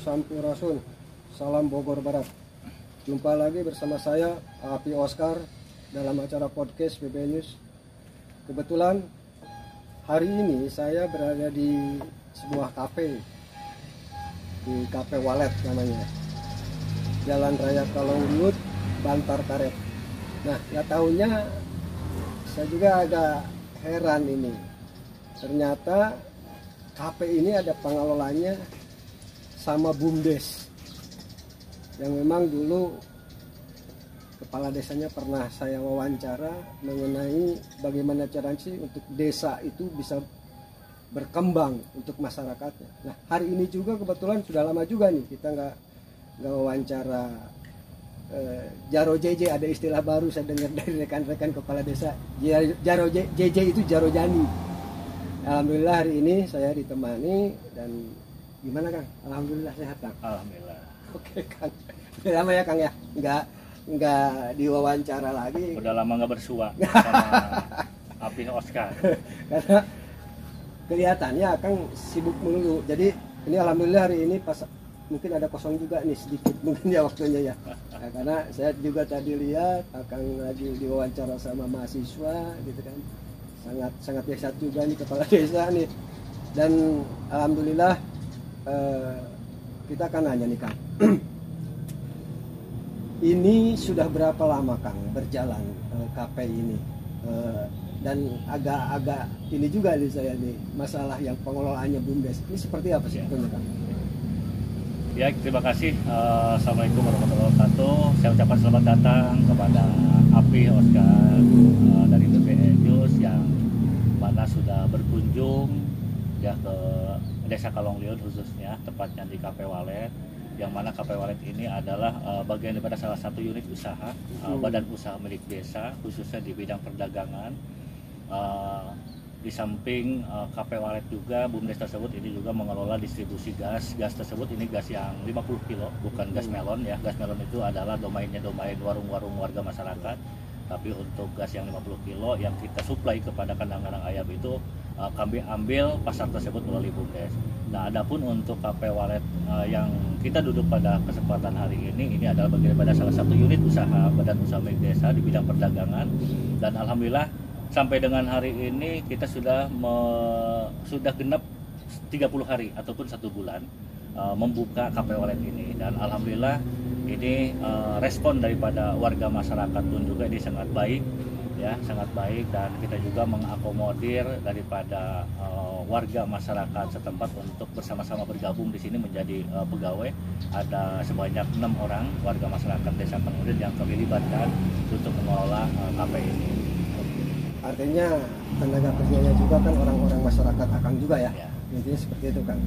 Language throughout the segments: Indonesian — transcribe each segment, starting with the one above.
Sampurasun, salam Bogor Barat. Jumpa lagi bersama saya Api Oscar dalam acara podcast BB News. Kebetulan hari ini saya berada di sebuah kafe, di Kafe Walet namanya, Jalan Raya Kalonglut, Bantar Karet. Nah, nggak tahunya saya juga agak heran ini. Ternyata kafe ini ada pengelolanya sama BUMDes, yang memang dulu kepala desanya pernah saya wawancara mengenai bagaimana caranya sih untuk desa itu bisa berkembang untuk masyarakatnya. Nah, hari ini juga kebetulan sudah lama juga nih kita nggak wawancara Jaro JJ, ada istilah baru saya dengar dari rekan-rekan kepala desa. Jaro JJ itu Jaro Jani. Alhamdulillah hari ini saya ditemani. Dan gimana Kang? Alhamdulillah sehat Kang. Alhamdulillah. Oke Kang. Udah lama ya Kang ya? Nggak diwawancara lagi. Udah lama nggak bersua sama Api Oscar. Karena kelihatannya Kang sibuk melulu. Jadi ini alhamdulillah hari ini pas mungkin ada kosong juga nih sedikit mungkin ya waktunya ya. Nah, karena saya juga tadi lihat Akang lagi diwawancara sama mahasiswa gitu kan. Sangat dahsyat juga nih kepala desa nih. Dan alhamdulillah kita akan nanya nih Kang. Ini sudah berapa lama Kang berjalan KP ini? Dan agak ini juga nih saya nih, masalah yang pengelolaannya BUMDes ini seperti apa sih sebetulnya Kang? Ya, terima kasih. Assalamualaikum warahmatullahi wabarakatuh. Saya ucapkan selamat datang kepada Api Oscar dari BBN News yang mana sudah berkunjung ya ke Desa Kalonglut khususnya, tepatnya di Kafe Walet, yang mana Kafe Walet ini adalah bagian daripada salah satu unit usaha badan usaha milik desa, khususnya di bidang perdagangan. Di samping Kafe Walet juga, BUMDes tersebut ini juga mengelola distribusi gas. Gas tersebut ini gas yang 50 kilo, bukan gas melon ya. Gas melon itu adalah domain warung-warung warga masyarakat. Tapi untuk gas yang 50 kilo yang kita suplai kepada kandang-kandang ayam itu kami ambil pasar tersebut melalui BUMDes. Nah, adapun untuk Kafe Walet yang kita duduk pada kesempatan hari ini adalah bagian daripada salah satu unit usaha badan usaha milik desa di bidang perdagangan. Dan alhamdulillah sampai dengan hari ini kita sudah genap 30 hari ataupun 1 bulan membuka Kafe Walet ini. Dan alhamdulillah ini respon daripada warga masyarakat pun juga ini sangat baik ya, sangat baik. Dan kita juga mengakomodir daripada warga masyarakat setempat untuk bersama-sama bergabung di sini menjadi pegawai. Ada sebanyak 6 orang warga masyarakat Desa Kalonglut yang kami libatkan untuk mengelola kafe ini. Artinya tenaga kerjanya juga kan orang-orang masyarakat Akang juga ya? Ya. Intinya seperti itu Kang.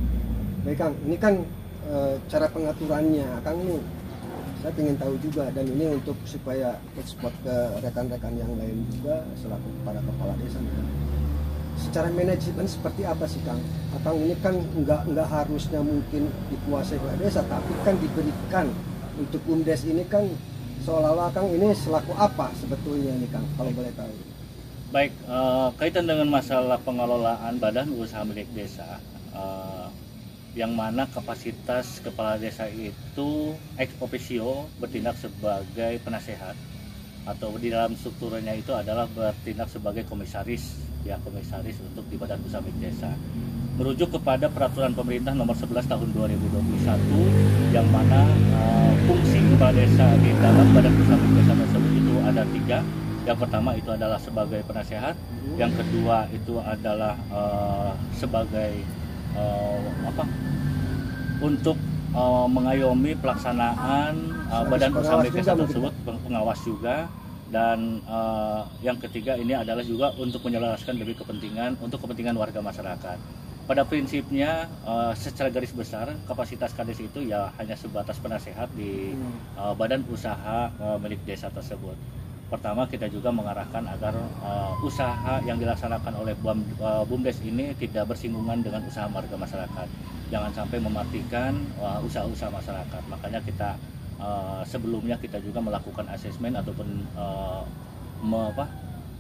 Baik Kang, ini kan cara pengaturannya Akang ini saya ingin tahu juga, dan ini untuk supaya ekspor ke rekan-rekan yang lain juga selaku para kepala desa. Secara manajemen seperti apa sih Kang? Akang ini kan nggak harusnya mungkin dikuasai oleh desa, tapi kan diberikan untuk BUMDes ini kan seolah-olah Kang ini selaku apa sebetulnya nih Kang, kalau boleh tahu? Baik, kaitan dengan masalah pengelolaan badan usaha milik desa, yang mana kapasitas kepala desa itu ex officio bertindak sebagai penasehat, atau di dalam strukturnya itu adalah bertindak sebagai komisaris, ya komisaris untuk di badan usaha milik desa. Merujuk kepada peraturan pemerintah nomor 11 tahun 2021, yang mana fungsi kepala desa di dalam badan usaha milik desa tersebut itu ada 3. Yang pertama itu adalah sebagai penasehat, yang kedua itu adalah sebagai untuk mengayomi pelaksanaan badan usaha milik desa tersebut, pengawas juga. Dan yang ketiga ini adalah juga untuk menjelaskan lebih untuk kepentingan warga masyarakat. Pada prinsipnya secara garis besar kapasitas Kades itu ya hanya sebatas penasehat di badan usaha milik desa tersebut. Pertama, kita juga mengarahkan agar usaha yang dilaksanakan oleh BUMDes ini tidak bersinggungan dengan usaha warga masyarakat. Jangan sampai mematikan usaha-usaha masyarakat. Makanya kita sebelumnya kita juga melakukan asesmen ataupun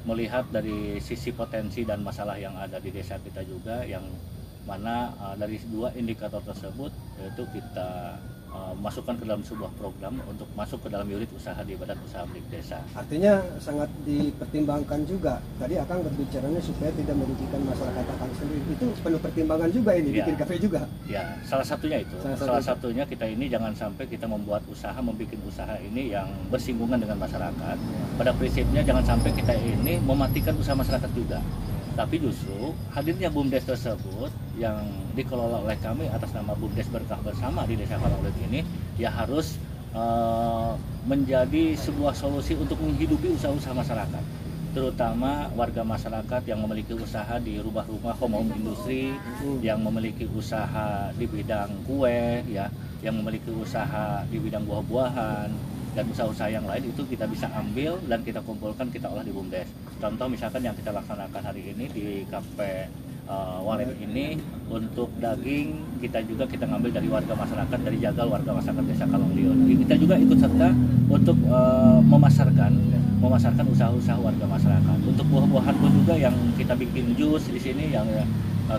melihat dari sisi potensi dan masalah yang ada di desa kita juga, yang mana dari dua indikator tersebut yaitu kita masukkan ke dalam sebuah program untuk masuk ke dalam unit usaha di Badan Usaha Milik Desa. Artinya sangat dipertimbangkan juga. Tadi Akang berbicaranya supaya tidak merugikan masyarakat Akang sendiri. Itu penuh pertimbangan juga ini, Ya. bikin kafe juga. Ya, salah satunya itu. Salah satunya kita ini jangan sampai kita membuat usaha, membuat usaha ini yang bersinggungan dengan masyarakat. Pada prinsipnya jangan sampai kita ini mematikan usaha masyarakat juga. Tapi justru hadirnya BUMDes tersebut yang dikelola oleh kami atas nama BUMDes Berkah Bersama di Desa Karanglet ini ya harus menjadi sebuah solusi untuk menghidupi usaha-usaha masyarakat, terutama warga masyarakat yang memiliki usaha di rumah-rumah home industri, yang memiliki usaha di bidang kue, ya, yang memiliki usaha di bidang buah-buahan dan usaha-usaha yang lain. Itu kita bisa ambil dan kita kumpulkan, kita olah di BUMDes. Contoh misalkan yang kita laksanakan hari ini di Kafe Walem ini, untuk daging kita ngambil dari warga masyarakat, dari jagal warga masyarakat Desa Kalongliun. Kita juga ikut serta untuk memasarkan usaha-usaha warga masyarakat. Untuk buah-buahan pun juga yang kita bikin jus di sini, yang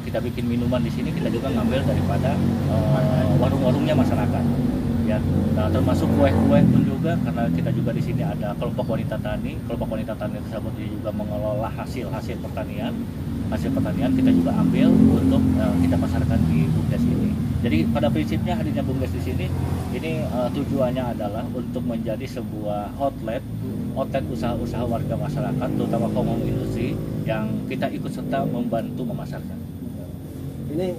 kita bikin minuman di sini, kita juga ngambil daripada warung-warungnya masyarakat. Ya, nah, termasuk kue-kue pun juga, karena kita juga di sini ada kelompok wanita tani. Kelompok wanita tani tersebut juga mengelola hasil pertanian. Hasil pertanian kita juga ambil untuk kita pasarkan di BUMDes ini. Jadi pada prinsipnya hadirnya BUMDes di sini ini tujuannya adalah untuk menjadi sebuah outlet usaha-usaha warga masyarakat, terutama kaum industri yang kita ikut serta membantu memasarkan. Ini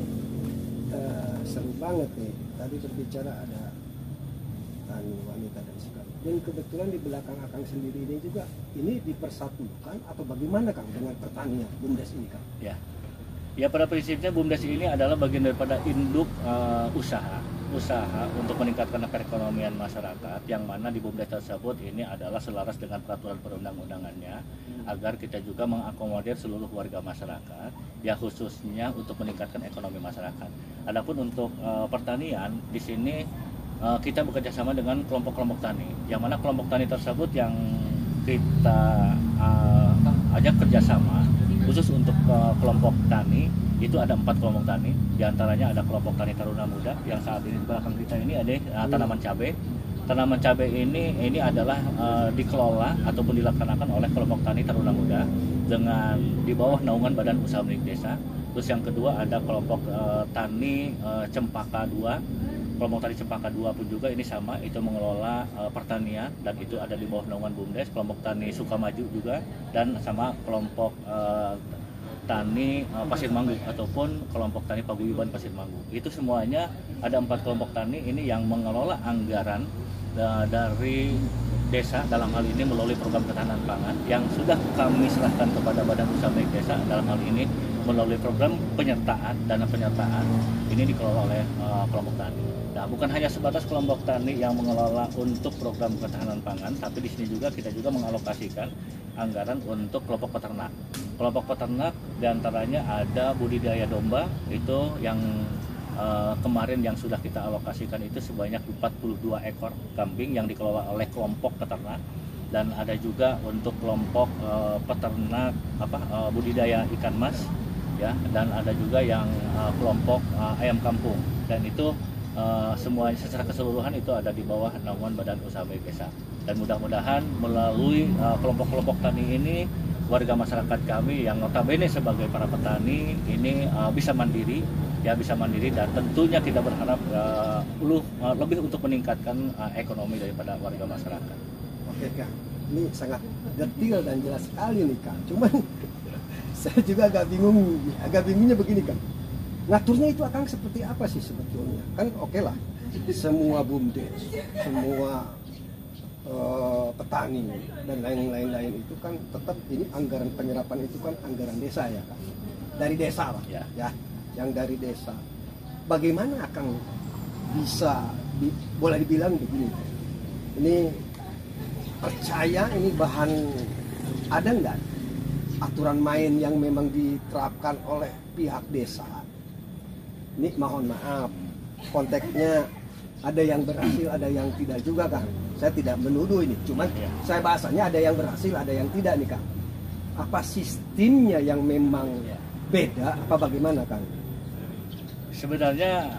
seru banget nih. Tadi berbicara ada tani wanita dan sebagainya. Dan kebetulan di belakang Akang sendiri ini juga ini dipersatukan atau bagaimana Kang dengan pertanian BUMDes ini Kang? Ya pada prinsipnya BUMDes ini adalah bagian daripada induk usaha untuk meningkatkan perekonomian masyarakat, yang mana di BUMDes tersebut ini adalah selaras dengan peraturan perundang-undangannya, agar kita juga mengakomodir seluruh warga masyarakat, ya khususnya untuk meningkatkan ekonomi masyarakat. Adapun untuk pertanian di sini kita bekerja sama dengan kelompok-kelompok tani, yang mana kelompok tani tersebut yang kita ajak kerjasama khusus untuk kelompok tani. Itu ada 4 kelompok tani, diantaranya ada kelompok tani Taruna Muda yang saat ini di belakang kita ini ada tanaman cabai. Tanaman cabai ini adalah dikelola ataupun dilaksanakan oleh kelompok tani Taruna Muda dengan di bawah naungan Badan Usaha Milik Desa. Terus yang kedua ada kelompok tani Cempaka 2. Kelompok tani Cempaka 2 pun juga ini sama, itu mengelola pertanian dan itu ada di bawah naungan BUMDes. Kelompok tani Sukamaju juga, dan sama kelompok tani Pasir Manggu ataupun kelompok tani Paguyuban Pasir Manggu. Itu semuanya ada 4 kelompok tani ini yang mengelola anggaran dari desa, dalam hal ini melalui program ketahanan pangan yang sudah kami serahkan kepada Badan Usaha Milik Desa. Dalam hal ini melalui program dana penyertaan ini dikelola oleh kelompok tani. Nah, bukan hanya sebatas kelompok tani yang mengelola untuk program ketahanan pangan, tapi di sini juga kita juga mengalokasikan anggaran untuk kelompok peternak. Kelompok peternak diantaranya ada budidaya domba, itu yang kemarin yang sudah kita alokasikan itu sebanyak 42 ekor kambing yang dikelola oleh kelompok peternak, dan ada juga untuk kelompok peternak budidaya ikan mas, ya, dan ada juga yang kelompok ayam kampung, dan itu semuanya secara keseluruhan itu ada di bawah naungan Badan Usaha Milik Desa. Dan mudah-mudahan melalui kelompok-kelompok tani ini, warga masyarakat kami yang notabene sebagai para petani ini bisa mandiri, dan tentunya kita berharap lebih untuk meningkatkan ekonomi daripada warga masyarakat. Oke Kang, ini sangat detail dan jelas sekali nih Kang. Cuman saya juga agak bingungnya begini Kang. Ngaturnya itu akan seperti apa sih sebetulnya? Kan oke lah, semua BUMDes, semua petani dan lain-lain itu kan tetap ini anggaran penyerapan itu kan anggaran desa ya Kang. Dari desa lah, ya, yang dari desa. Bagaimana akan bisa boleh dibilang begini? Ini percaya ini bahan, ada nggak aturan main yang memang diterapkan oleh pihak desa? Ini mohon maaf, konteksnya ada yang berhasil, ada yang tidak juga Kang. Saya tidak menuduh ini, cuman saya bahasanya ada yang berhasil, ada yang tidak nih Kang. Apa sistemnya yang memang beda, apa bagaimana Kang? Sebenarnya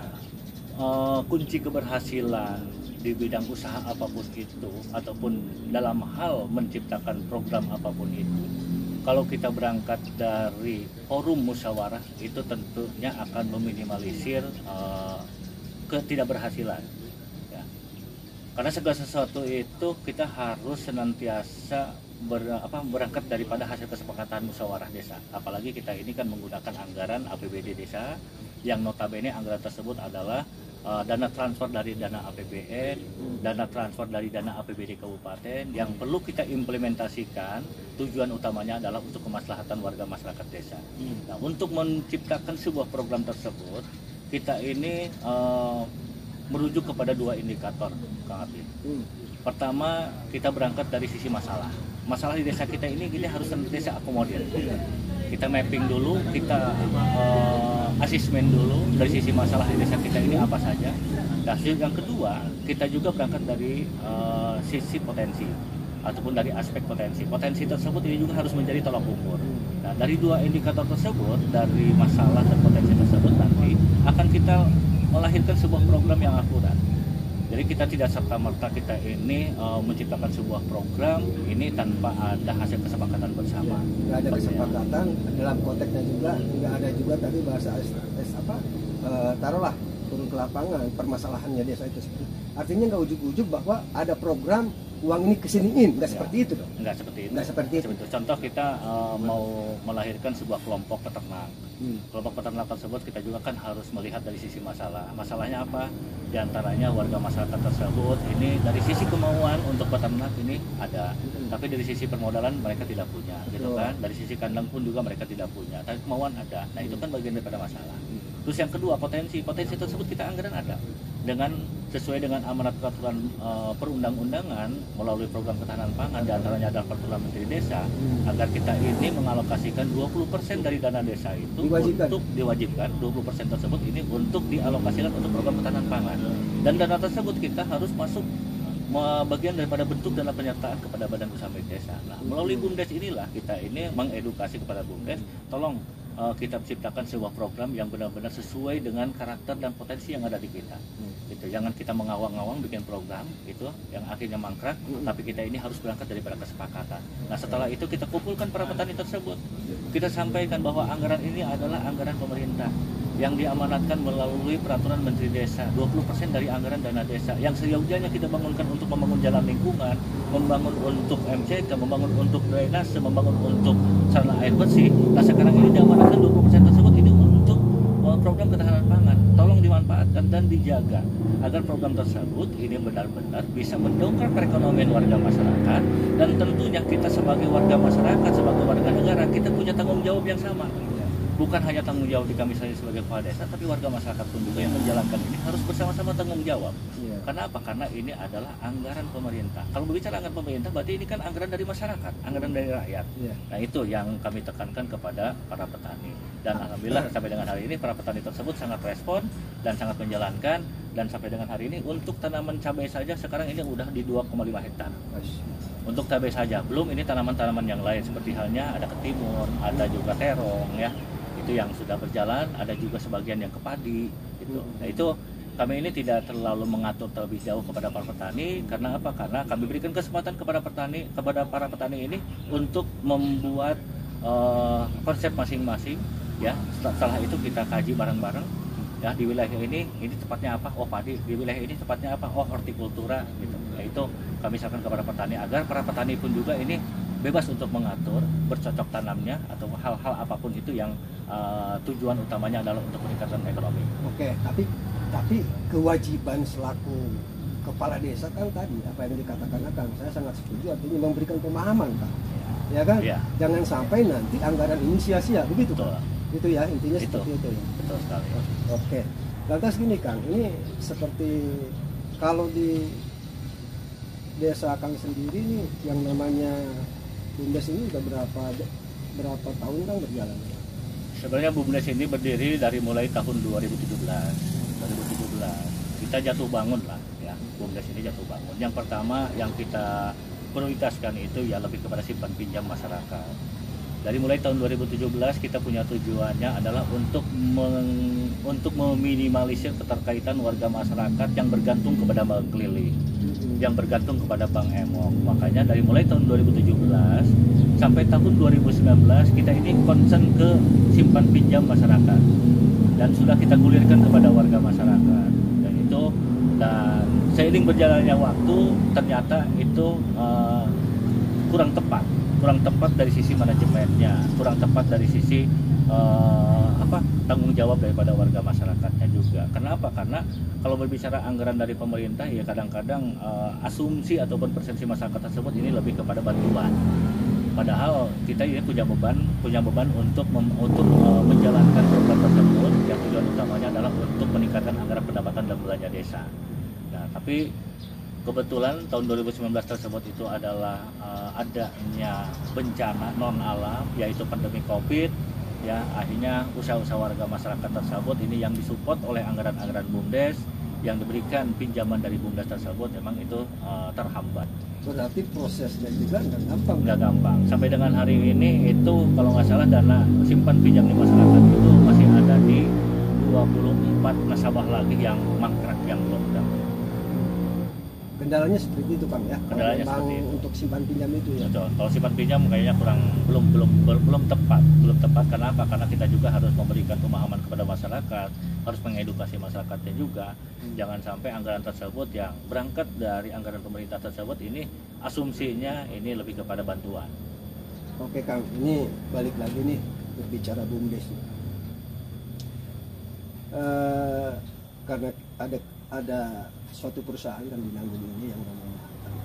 kunci keberhasilan di bidang usaha apapun itu ataupun dalam hal menciptakan program apapun itu, kalau kita berangkat dari forum musyawarah itu tentunya akan meminimalisir ketidakberhasilan ya. Karena segala sesuatu itu kita harus senantiasa berangkat daripada hasil kesepakatan musyawarah desa. Apalagi kita ini kan menggunakan anggaran APBD desa yang notabene anggaran tersebut adalah dana transfer dari dana APBN, dana transfer dari dana APBD kabupaten yang perlu kita implementasikan. Tujuan utamanya adalah untuk kemaslahatan warga masyarakat desa. Nah, untuk menciptakan sebuah program tersebut, kita ini merujuk kepada dua indikator, Kang Apin. Pertama, kita berangkat dari sisi masalah. Masalah di desa kita ini kita harus senantiasa akomodir. Kita mapping dulu, kita asesmen dulu dari sisi masalah di desa kita ini apa saja. Dan yang kedua, kita juga berangkat dari sisi potensi ataupun dari aspek potensi. Potensi tersebut ini juga harus menjadi tolak ukur. Nah, dari dua indikator tersebut, dari masalah dan potensi tersebut nanti akan kita melahirkan sebuah program yang akurat. Jadi kita tidak serta-merta kita ini menciptakan sebuah program ini tanpa ada hasil kesepakatan bersama. Nggak ada kesepakatan dalam konteksnya juga, nggak ada juga tadi bahasa taruhlah turun ke lapangan permasalahannya desa itu. Artinya nggak ujuk-ujuk bahwa ada program uang ini kesiniin, nggak seperti itu dong? Nggak seperti itu. Nggak seperti itu. Contoh kita mau melahirkan sebuah kelompok peternak. Kelompok peternak tersebut kita juga kan harus melihat dari sisi masalah. Masalahnya apa? Di antaranya warga masyarakat tersebut ini dari sisi kemauan untuk peternak ini ada, tapi dari sisi permodalan mereka tidak punya, gitu kan? Dari sisi kandang pun juga mereka tidak punya, tapi kemauan ada. Nah itu kan bagian daripada masalah. Terus yang kedua potensi tersebut kita anggaran ada dengan sesuai dengan amanat peraturan perundang-undangan melalui program ketahanan pangan, di antaranya adalah peraturan Menteri Desa, agar kita ini mengalokasikan 20% dari dana desa itu untuk diwajibkan 20% tersebut ini untuk dialokasikan untuk program ketahanan pangan, dan dana tersebut kita harus masuk bagian daripada bentuk dana penyertaan kepada badan usaha milik desa. Nah, melalui BUMDes inilah kita ini mengedukasi kepada BUMDes, tolong kita ciptakan sebuah program yang benar-benar sesuai dengan karakter dan potensi yang ada di kita. Gitu. Jangan kita mengawang-awang bikin program itu yang akhirnya mangkrak, tapi kita ini harus berangkat daripada kesepakatan. Nah, setelah itu kita kumpulkan para petani tersebut. Kita sampaikan bahwa anggaran ini adalah anggaran pemerintah yang diamanatkan melalui peraturan Menteri Desa, 20% dari anggaran dana desa yang seyogyanya kita bangunkan untuk membangun jalan lingkungan, membangun untuk MCK, membangun untuk drainase, membangun untuk sarana air bersih. Nah, sekarang ini diamanatkan 20% tersebut ini untuk program ketahanan pangan. Tolong dimanfaatkan dan dijaga agar program tersebut ini benar-benar bisa mendongkrak perekonomian warga masyarakat, dan tentunya kita sebagai warga masyarakat, sebagai warga negara, kita punya tanggung jawab yang sama. Bukan hanya tanggung jawab di kami saja sebagai kepala desa, tapi warga masyarakat pun juga yang menjalankan ini harus bersama-sama tanggung jawab. Karena apa? Karena ini adalah anggaran pemerintah. Kalau berbicara anggaran pemerintah, berarti ini kan anggaran dari masyarakat, anggaran dari rakyat. Nah, itu yang kami tekankan kepada para petani. Dan alhamdulillah sampai dengan hari ini para petani tersebut sangat respon dan sangat menjalankan. Dan sampai dengan hari ini untuk tanaman cabai saja sekarang ini udah di 2,5 hektar. Untuk cabai saja, belum ini tanaman-tanaman yang lain seperti halnya ada ketimun, ada juga terong ya. Itu yang sudah berjalan, ada juga sebagian yang ke padi gitu. Nah, itu kami ini tidak terlalu mengatur terlebih jauh kepada para petani. Karena apa? Karena kami berikan kesempatan kepada para petani ini untuk membuat konsep masing-masing ya. Setelah itu kita kaji bareng-bareng ya, di wilayah ini tepatnya apa? Oh, padi. Di wilayah ini tepatnya apa? Oh, hortikultura gitu. Nah, itu kami sampaikan kepada petani agar para petani pun juga ini bebas untuk mengatur bercocok tanamnya atau hal-hal apapun itu yang tujuan utamanya adalah untuk peningkatan ekonomi. Oke, tapi kewajiban selaku kepala desa kan tadi apa yang dikatakan Kang, saya sangat setuju, artinya memberikan pemahaman Kang. Ya kan? Ya. Jangan sampai nanti anggaran ini sia-sia, begitu Kang? Itu ya intinya seperti itu ya. Betul sekali. Oke. Lantas gini Kang, ini seperti kalau di desa Kang sendiri nih yang namanya BUMDes ini udah berapa tahun Kang berjalan? Sebenarnya BUMDes ini berdiri dari mulai tahun 2017. Kita jatuh bangun lah ya. BUMDes ini jatuh bangun. Yang pertama yang kita prioritaskan itu ya lebih kepada simpan pinjam masyarakat. Dari mulai tahun 2017 kita punya tujuannya adalah untuk meminimalisir keterkaitan warga masyarakat yang bergantung kepada bank keliling, yang bergantung kepada Bank Emok. Makanya dari mulai tahun 2017 sampai tahun 2019 kita ini concern ke simpan pinjam masyarakat dan sudah kita gulirkan kepada warga masyarakat. Dan seiring berjalannya waktu ternyata itu kurang tepat dari sisi manajemennya, kurang tepat dari sisi tanggung jawab daripada warga masyarakatnya juga. Kenapa? Karena kalau berbicara anggaran dari pemerintah ya kadang-kadang asumsi ataupun persepsi masyarakat tersebut ini lebih kepada bantuan. Padahal kita ini punya beban untuk menjalankan program tersebut yang tujuan utamanya adalah untuk meningkatkan anggaran pendapatan dan belanja desa. Nah, tapi kebetulan tahun 2019 tersebut itu adalah adanya bencana non alam yaitu pandemi Covid. Ya, akhirnya usaha-usaha warga masyarakat tersebut ini yang disupport oleh anggaran-anggaran BUMDes yang diberikan pinjaman dari BUMDes tersebut memang itu terhambat. Berarti prosesnya juga nggak gampang. Sampai dengan hari ini itu kalau nggak salah dana simpan pinjam di masyarakat itu masih ada di 24 nasabah lagi yang mangkrak yang belum dapat. Kendalanya seperti itu Kang ya. Kendalanya seperti itu. Untuk simpan pinjam itu ya. Betul. Kalau simpan pinjam kayaknya belum tepat. Kenapa? Karena kita juga harus memberikan pemahaman kepada masyarakat, harus mengedukasi masyarakatnya juga. Jangan sampai anggaran tersebut yang berangkat dari anggaran pemerintah tersebut ini asumsinya ini lebih kepada bantuan. Oke Kang, ini balik lagi nih berbicara BUMDes. Karena ada suatu perusahaan kan di Nanggung ini yang namanya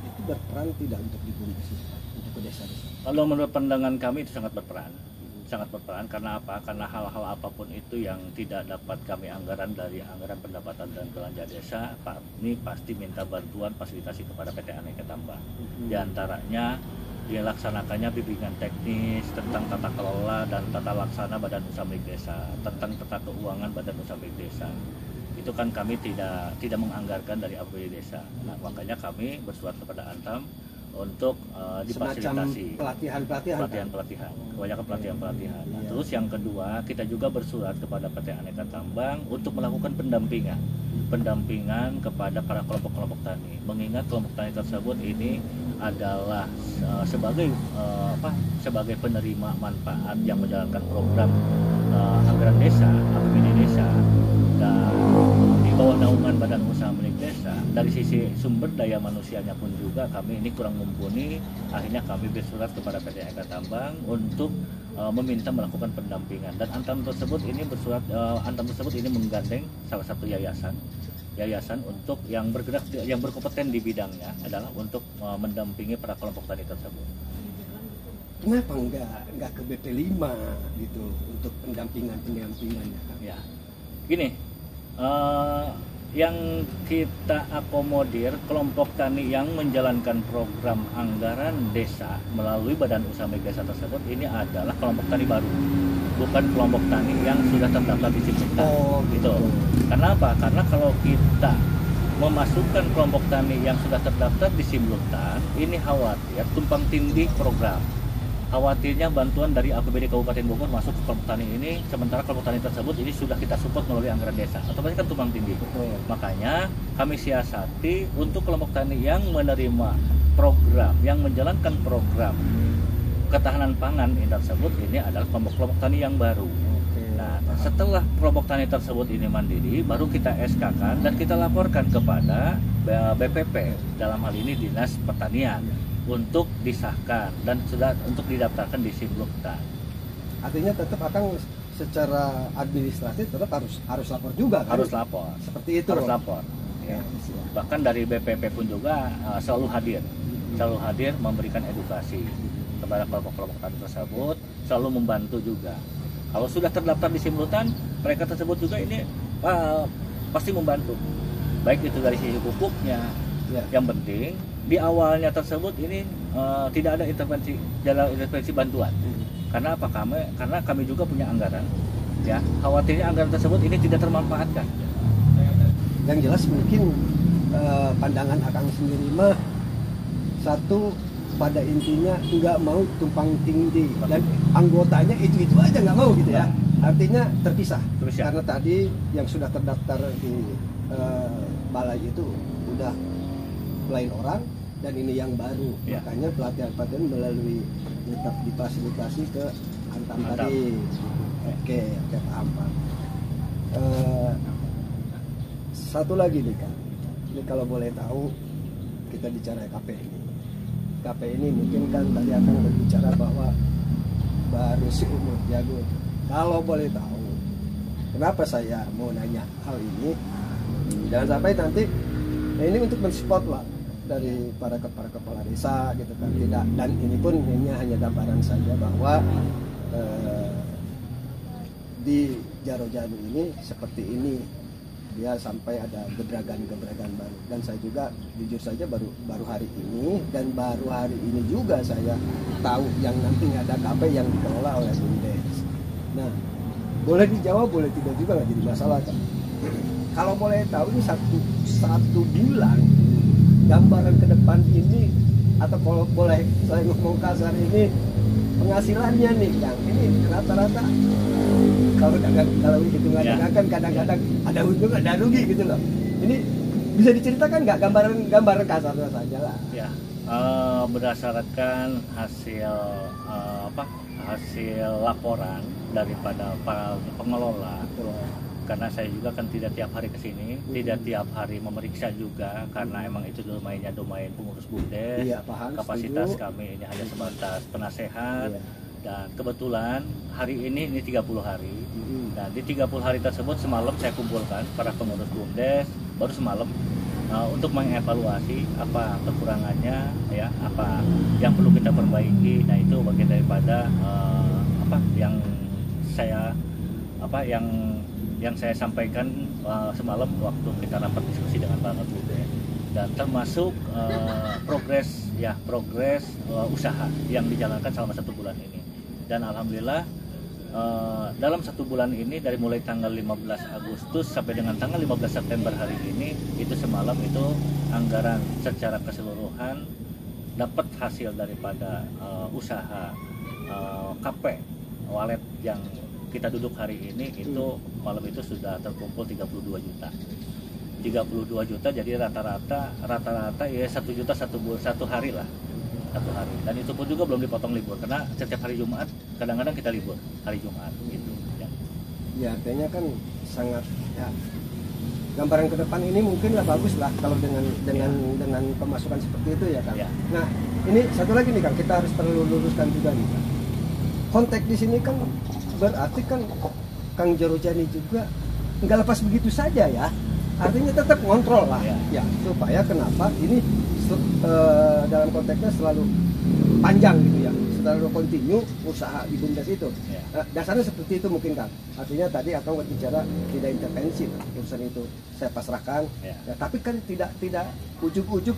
itu berperan tidak untuk di BUMDes untuk ke desa-desa. Kalau menurut pandangan kami itu sangat berperan karena apa? Karena hal-hal apapun itu yang tidak dapat kami anggaran dari anggaran pendapatan dan belanja desa, ini pasti minta bantuan fasilitasi kepada PT Aneka Tambang. Di antaranya dilaksanakannya bimbingan teknis tentang tata kelola dan tata laksana badan usaha milik desa, tentang tata keuangan badan usaha milik desa. Itu kan kami tidak menganggarkan dari APBD desa. Nah, makanya kami bersurat kepada Antam untuk difasilitasi pelatihan, kebanyakan pelatihan. Nah, terus yang kedua kita juga bersurat kepada PT Aneka Tambang untuk melakukan pendampingan kepada para kelompok tani. Mengingat kelompok tani tersebut ini adalah sebagai penerima manfaat yang menjalankan program anggaran desa, APBD desa, dan di bawah naungan badan usaha milik desa. Dari sisi sumber daya manusianya pun juga kami ini kurang mumpuni. Akhirnya kami bersurat kepada PT Aneka Tambang untuk meminta melakukan pendampingan, dan Antam tersebut ini menggandeng salah satu yayasan untuk yang bergerak, yang berkompeten di bidangnya adalah untuk mendampingi para kelompok tani tersebut. Kenapa nggak ke BP5 gitu untuk pendampingannya? Ya, gini, yang kita akomodir kelompok tani yang menjalankan program anggaran desa melalui badan usaha milik desa tersebut ini adalah kelompok tani baru, bukan kelompok tani yang sudah terdaftar di Simluktan. Gitu. Karena apa? Karena kalau kita memasukkan kelompok tani yang sudah terdaftar di Simluktan, ini khawatir tumpang tindih program. Khawatirnya bantuan dari APBD Kabupaten Bogor masuk ke kelompok tani ini, sementara kelompok tani tersebut ini sudah kita support melalui anggaran desa. Otomatis kan tumpang tindih. Makanya kami siasati untuk kelompok tani yang menerima program, yang menjalankan program ketahanan pangan ini tersebut, ini adalah kelompok tani yang baru. Nah, setelah kelompok tani tersebut ini mandiri, baru kita SK-kan dan kita laporkan kepada BPP, dalam hal ini Dinas Pertanian, untuk disahkan dan sudah untuk didaftarkan di Simluktan. Artinya tetap akan secara administratif tetap harus lapor juga kan? Harus lapor. Seperti itu. Harus lapor. Ya. Bahkan dari BPP pun juga selalu hadir memberikan edukasi kepada kelompok-kelompok tani tersebut, selalu membantu juga. Kalau sudah terdaftar di Simluktan, mereka tersebut juga ini pasti membantu. Baik itu dari sisi pupuknya, yang penting di awalnya tersebut ini tidak ada intervensi bantuan. Karena apa? Karena kami juga punya anggaran. Ya, khawatirnya anggaran tersebut ini tidak termanfaatkan. Yang jelas mungkin pandangan Akang sendiri mah, satu pada intinya nggak mau tumpang tindih dan anggotanya itu aja nggak mau gitu ya. Artinya terpisah. Karena tadi yang sudah terdaftar di balai itu udah lain orang dan ini yang baru. Makanya pelatihan melalui difasilitasi ke Antam tadi. Oke, paham Pak. Satu lagi nih Kak, ini kalau boleh tahu kita bicara KP ini mungkin kan tadi akan berbicara bahwa baru seumur jagung. Kalau boleh tahu kenapa saya mau nanya hal ini, jangan sampai nanti ini untuk mensupport lah dari para kepala desa gitu kan, tidak, dan ini pun ini hanya gambaran saja bahwa di Jarojanu ini seperti ini dia sampai ada gebragan baru, dan saya juga jujur saja baru hari ini, dan baru hari ini juga saya tahu yang nanti ada KP yang dikelola oleh BUMDes. Nah, boleh dijawab, boleh tidak juga, nggak jadi masalah kan. Kalau boleh tahu ini satu bulan gambaran ke depan ini, atau kalau boleh saya ngomong kasar ini, penghasilannya nih Kang, ini rata-rata kalau hitungannya kan kadang-kadang ada untung ada rugi gitu loh. Ini bisa diceritakan nggak gambaran kasarnya saja lah. Ya, berdasarkan hasil hasil laporan daripada para pengelola. Karena saya juga kan tidak tiap hari ke sini, tidak tiap hari memeriksa juga, karena emang itu domain pengurus BUMDes. Iya, paham, kapasitas setuju. kami ini hanya sebatas penasehat. Dan kebetulan hari ini 30 hari. Dan di 30 hari tersebut semalam saya kumpulkan para pengurus BUMDes baru semalam untuk mengevaluasi apa kekurangannya, ya, apa yang perlu kita perbaiki. Nah, itu bagian daripada yang saya sampaikan semalam waktu kita rapat diskusi dengan para BUMDes, dan termasuk progres usaha yang dijalankan selama 1 bulan ini. Dan alhamdulillah dalam 1 bulan ini, dari mulai tanggal 15 Agustus sampai dengan tanggal 15 September hari ini, itu semalam itu anggaran secara keseluruhan dapat hasil daripada usaha KP walet yang kita duduk hari ini, itu malam itu sudah terkumpul 32 juta. 32 juta, jadi rata-rata ya 1 juta satu hari lah. 1 hari, dan itu pun juga belum dipotong libur, karena setiap hari Jumat kadang-kadang kita libur hari Jumat gitu ya. Ya, artinya kan sangat ya, gambaran ke depan ini mungkin lah bagus lah kalau dengan pemasukan seperti itu ya Kang. Ya. Nah, ini satu lagi nih Kang, kita harus perlu luruskan juga nih Kang. Konteks di sini kan berarti kan Kang Jarojani juga nggak lepas begitu saja ya. Artinya tetap ngontrol lah ya, supaya kenapa ini dalam konteksnya selalu panjang gitu ya, selalu kontinu usaha di BUMDes itu. Dasarnya seperti itu mungkin Kang. Artinya tadi Akang berbicara tidak intervensi urusan itu, saya pasrahkan. Ya, tapi kan tidak ujuk-ujuk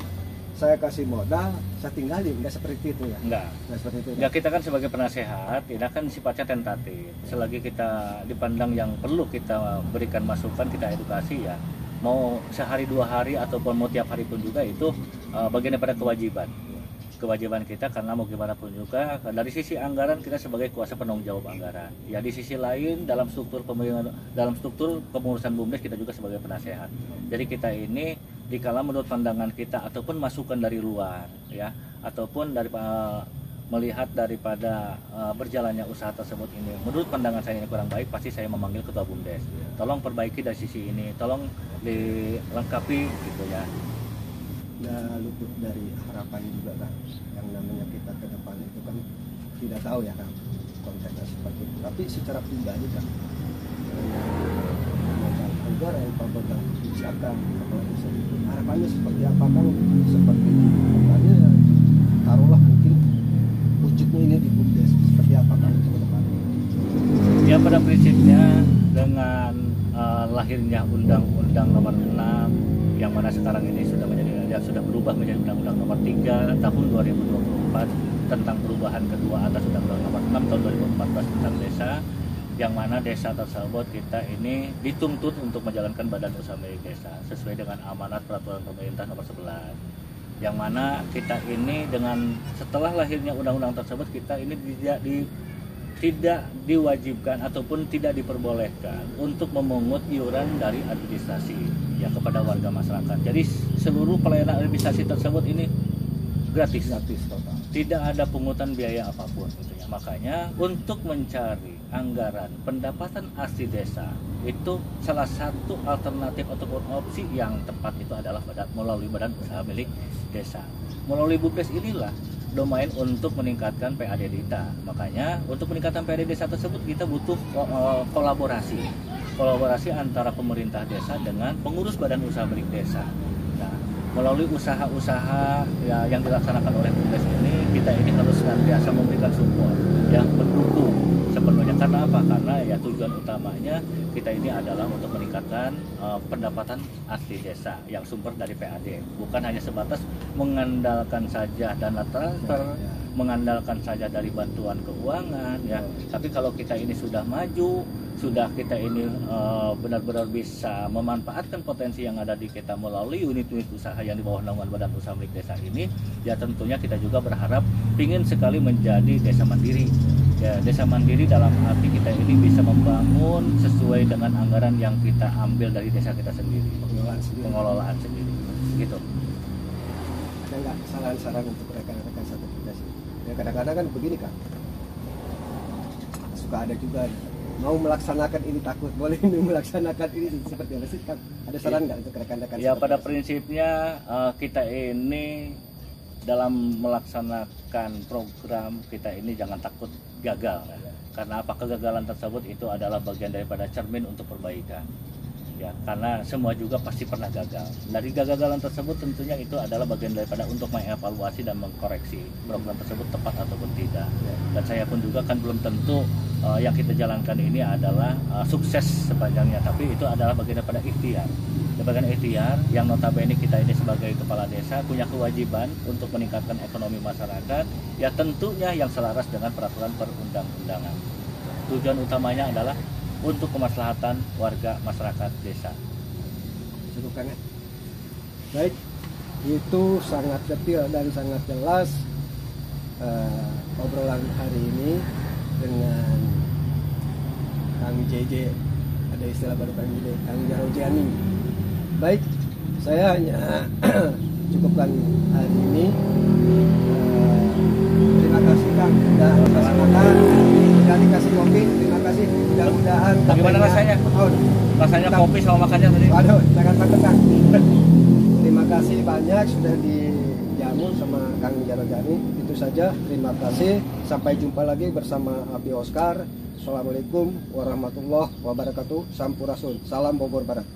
saya kasih modal, saya tinggalin, nggak seperti itu ya. Nggak seperti itu. Nggak, kita kan sebagai penasehat, tidak kan sifatnya tentatif. Selagi kita dipandang yang perlu kita berikan masukan, kita edukasi ya. Mau sehari 2 hari ataupun mau tiap hari pun juga, itu bagian daripada kewajiban kita, karena mau gimana pun juga dari sisi anggaran kita sebagai kuasa penanggung jawab anggaran ya. Di sisi lain dalam struktur kepengurusan BUMDes kita juga sebagai penasehat. Jadi kita ini dikala menurut pandangan kita ataupun masukan dari luar ya, ataupun dari melihat daripada berjalannya usaha tersebut ini, menurut pandangan saya ini kurang baik, pasti saya memanggil ketua BUMDes, tolong perbaiki dari sisi ini, tolong dilengkapi gitu ya. Nah, luput dari harapan juga kan, yang namanya kita ke depan itu kan tidak tahu ya kan konteksnya seperti itu. Tapi secara pribadi kan negara yang pemegang kebijakan harapannya seperti apa kan, seperti makanya taruhlah mungkin ujungnya ini di BUMDes seperti apa kan ke depan. Ya, pada prinsipnya dengan lahirnya Undang-Undang Nomor 6 yang mana sekarang ini sudah berubah menjadi Undang-Undang Nomor 3 tahun 2024 tentang perubahan kedua atas Undang-Undang Nomor 6 tahun 2014 tentang desa, yang mana desa tersebut kita ini dituntut untuk menjalankan badan usaha milik desa sesuai dengan amanat peraturan pemerintah nomor 11. yang mana kita ini dengan setelah lahirnya undang-undang tersebut kita ini tidak diwajibkan ataupun tidak diperbolehkan untuk memungut iuran dari administrasi ya kepada warga masyarakat. Jadi seluruh pelayanan administrasi tersebut ini gratis total. Tidak ada pungutan biaya apapun gitu ya. Makanya untuk mencari anggaran pendapatan asli desa itu salah satu alternatif ataupun opsi yang tepat itu adalah melalui badan usaha milik desa. Melalui BUMDes inilah domain untuk meningkatkan PAD desa. Makanya untuk meningkatkan PAD desa tersebut kita butuh kolaborasi antara pemerintah desa dengan pengurus badan usaha milik desa. Nah, melalui usaha-usaha ya, yang dilaksanakan oleh BUMDes ini kita ini harus senantiasa memberikan support yang mendukung sepenuhnya. Karena apa? Karena ya tujuan utamanya kita ini adalah untuk meningkatkan pendapatan asli desa yang sumber dari PAD, bukan hanya sebatas mengandalkan saja dana transfer, mengandalkan saja dari bantuan keuangan ya. Tapi kalau kita ini sudah maju, sudah kita ini benar-benar bisa memanfaatkan potensi yang ada di kita melalui unit-unit usaha yang di bawah naungan badan usaha milik desa ini, ya tentunya kita juga berharap ingin sekali menjadi desa mandiri. Ya, desa mandiri dalam arti kita ini bisa membangun sesuai dengan anggaran yang kita ambil dari desa kita sendiri, pengelolaan sendiri, gitu. Ada nggak saran-saran untuk rekan-rekan satu desa? Ya kadang-kadang kan begini Kak, suka ada juga mau melaksanakan ini takut, boleh ini melaksanakan ini seperti apa sih Kak? Ada saran nggak untuk rekan-rekan? Ya pada prinsipnya kita ini dalam melaksanakan program kita ini jangan takut gagal ya. Karena apa? Kegagalan tersebut itu adalah bagian daripada cermin untuk perbaikan ya, karena semua juga pasti pernah gagal. Dari kegagalan tersebut tentunya itu adalah bagian daripada untuk mengevaluasi dan mengkoreksi program tersebut tepat ataupun tidak ya. Dan saya pun juga kan belum tentu yang kita jalankan ini adalah sukses sepanjangnya, tapi itu adalah bagian daripada ikhtiar. Bagian ikhtiar yang notabene kita ini sebagai kepala desa punya kewajiban untuk meningkatkan ekonomi masyarakat ya, tentunya yang selaras dengan peraturan perundang-undangan. Tujuan utamanya adalah untuk kemaslahatan warga masyarakat desa. Cukup kan? Baik, itu sangat detail dan sangat jelas obrolan hari ini dengan Kang JJ, ada istilah baru Kang Jarojani. Baik, saya hanya cukupkan hari ini. Terima kasih Kang sudah melaksanakan, sudah dikasih kopi. Terima kasih. Mudah-mudahan. Bagaimana rasanya? Rasanya kopi sama makannya tadi? Waduh, jangan takut Kang. Terima kasih banyak sudah dijamu sama Kang Jarojani. Itu saja. Terima kasih. Sampai jumpa lagi bersama Api Oscar. Assalamualaikum warahmatullahi wabarakatuh. Sampurasun. Salam Bogor Barat.